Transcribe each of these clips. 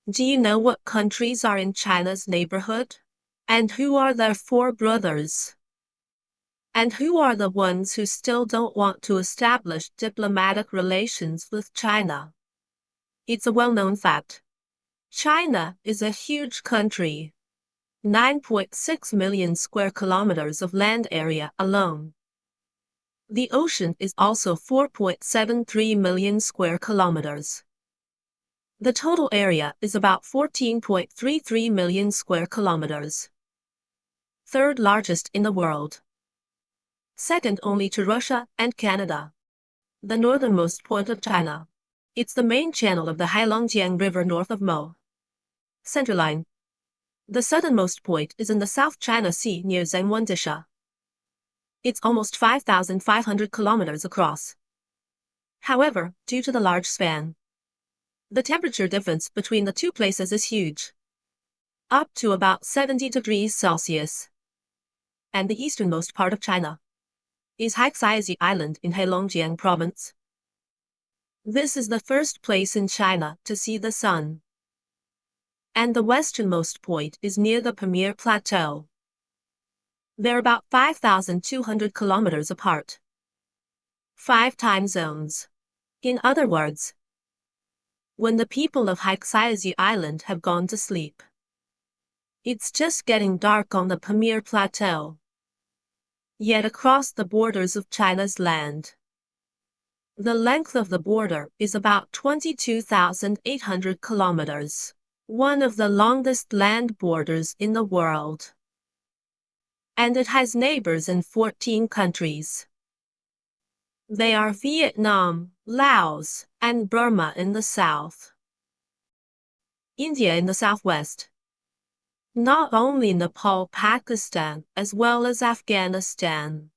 Do you know what countries are in China's neighborhood? And who are their four brothers? And who are the ones who still don't want to establish diplomatic relations with China? It's a well-known fact. China is a huge country. 9.6 million square kilometers of land area alone. The ocean is also 4.73 million square kilometers. The total area is about 14.33 million square kilometers. Third largest in the world. Second only to Russia and Canada. The northernmost point of China. It's the main channel of the Heilongjiang River north of Mo. Centerline. The southernmost point is in the South China Sea near Zhangwandisha. It's almost 5,500 kilometers across. However, due to the large span, the temperature difference between the two places is huge, up to about 70 degrees Celsius. And the easternmost part of China is Haixi Island in Heilongjiang province. This is the first place in China to see the sun. And the westernmost point is near the Pamir Plateau. They're about 5,200 kilometers apart. 5 time zones. In other words, when the people of Haixi Island have gone to sleep, it's just getting dark on the Pamir Plateau. Yet across the borders of China's land, the length of the border is about 22,800 kilometers, one of the longest land borders in the world. And it has neighbors in 14 countries. They are Vietnam, Laos, and Burma in the south. India in the southwest. Not only Nepal, Pakistan, as well as Afghanistan.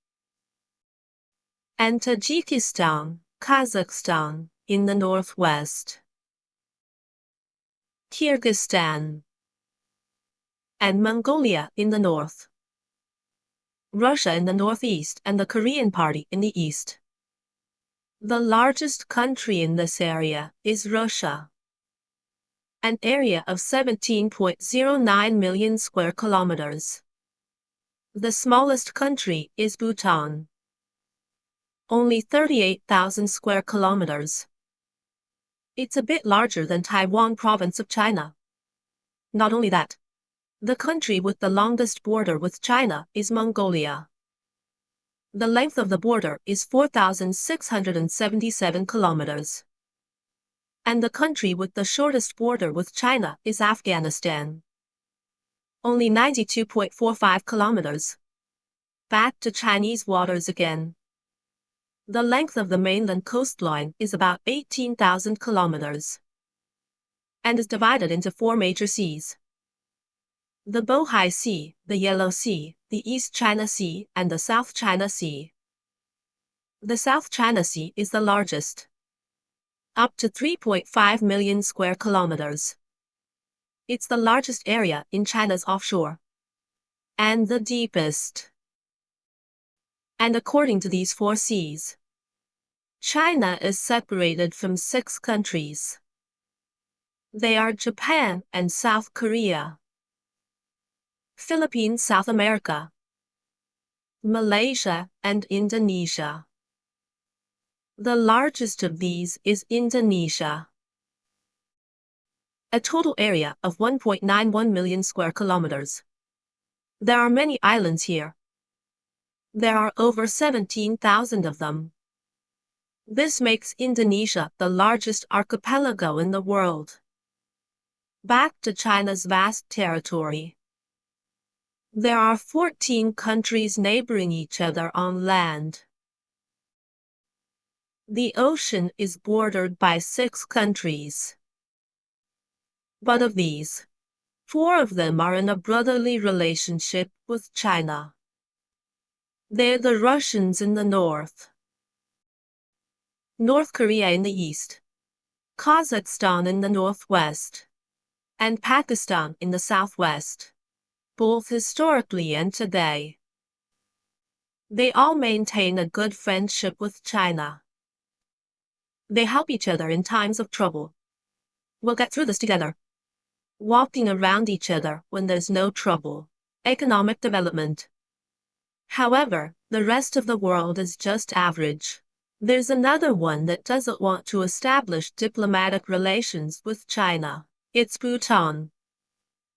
And Tajikistan, Kazakhstan in the northwest. Kyrgyzstan. And Mongolia in the north. Russia in the northeast and the Korean Party in the east. The largest country in this area is Russia. An area of 17.09 million square kilometers. The smallest country is Bhutan. Only 38,000 square kilometers. It's a bit larger than Taiwan province of China. Not only that, the country with the longest border with China is Mongolia. The length of the border is 4,677 kilometers. And the country with the shortest border with China is Afghanistan. Only 92.45 kilometers. Back to Chinese waters again. The length of the mainland coastline is about 18,000 kilometers. And is divided into 4 major seas. The Bohai Sea, the Yellow Sea, the East China Sea, and the South China Sea. The South China Sea is the largest, up to 3.5 million square kilometers. It's the largest area in China's offshore, and the deepest. And according to these 4 seas, China is separated from 6 countries. They are Japan and South Korea, Philippines, South America, Malaysia, and Indonesia. The largest of these is Indonesia. A total area of 1.91 million square kilometers. There are many islands here. There are over 17,000 of them. This makes Indonesia the largest archipelago in the world. Back to China's vast territory. There are 14 countries neighboring each other on land. The ocean is bordered by 6 countries. But of these, 4 of them are in a brotherly relationship with China. They're the Russians in the north, North Korea in the east, Kazakhstan in the northwest, and Pakistan in the southwest, both historically and today. They all maintain a good friendship with China. They help each other in times of trouble. We'll get through this together. walking around each other when there's no trouble. Economic development. However, the rest of the world is just average. There's another one that doesn't want to establish diplomatic relations with China. It's Bhutan.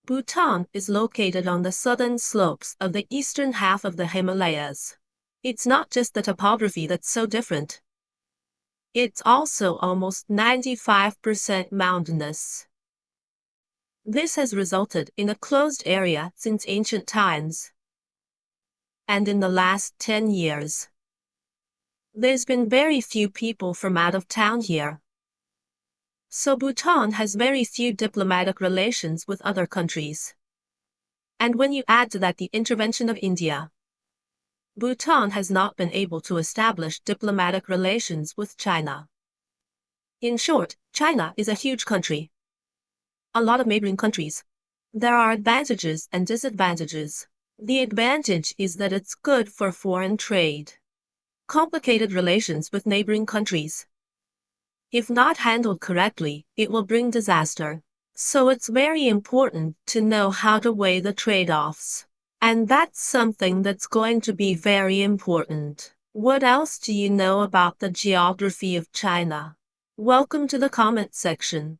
Bhutan is located on the southern slopes of the eastern half of the Himalayas. It's not just the topography that's so different. It's also almost 95% mountainous. This has resulted in a closed area since ancient times. And in the last 10 years, there's been very few people from out of town here. So Bhutan has very few diplomatic relations with other countries. And when you add to that the intervention of India, Bhutan has not been able to establish diplomatic relations with China. In short, China is a huge country. A lot of neighboring countries. There are advantages and disadvantages. The advantage is that it's good for foreign trade. Complicated relations with neighboring countries. If not handled correctly, it will bring disaster. So it's very important to know how to weigh the trade-offs. And that's something that's going to be very important. What else do you know about the geography of China? Welcome to the comment section.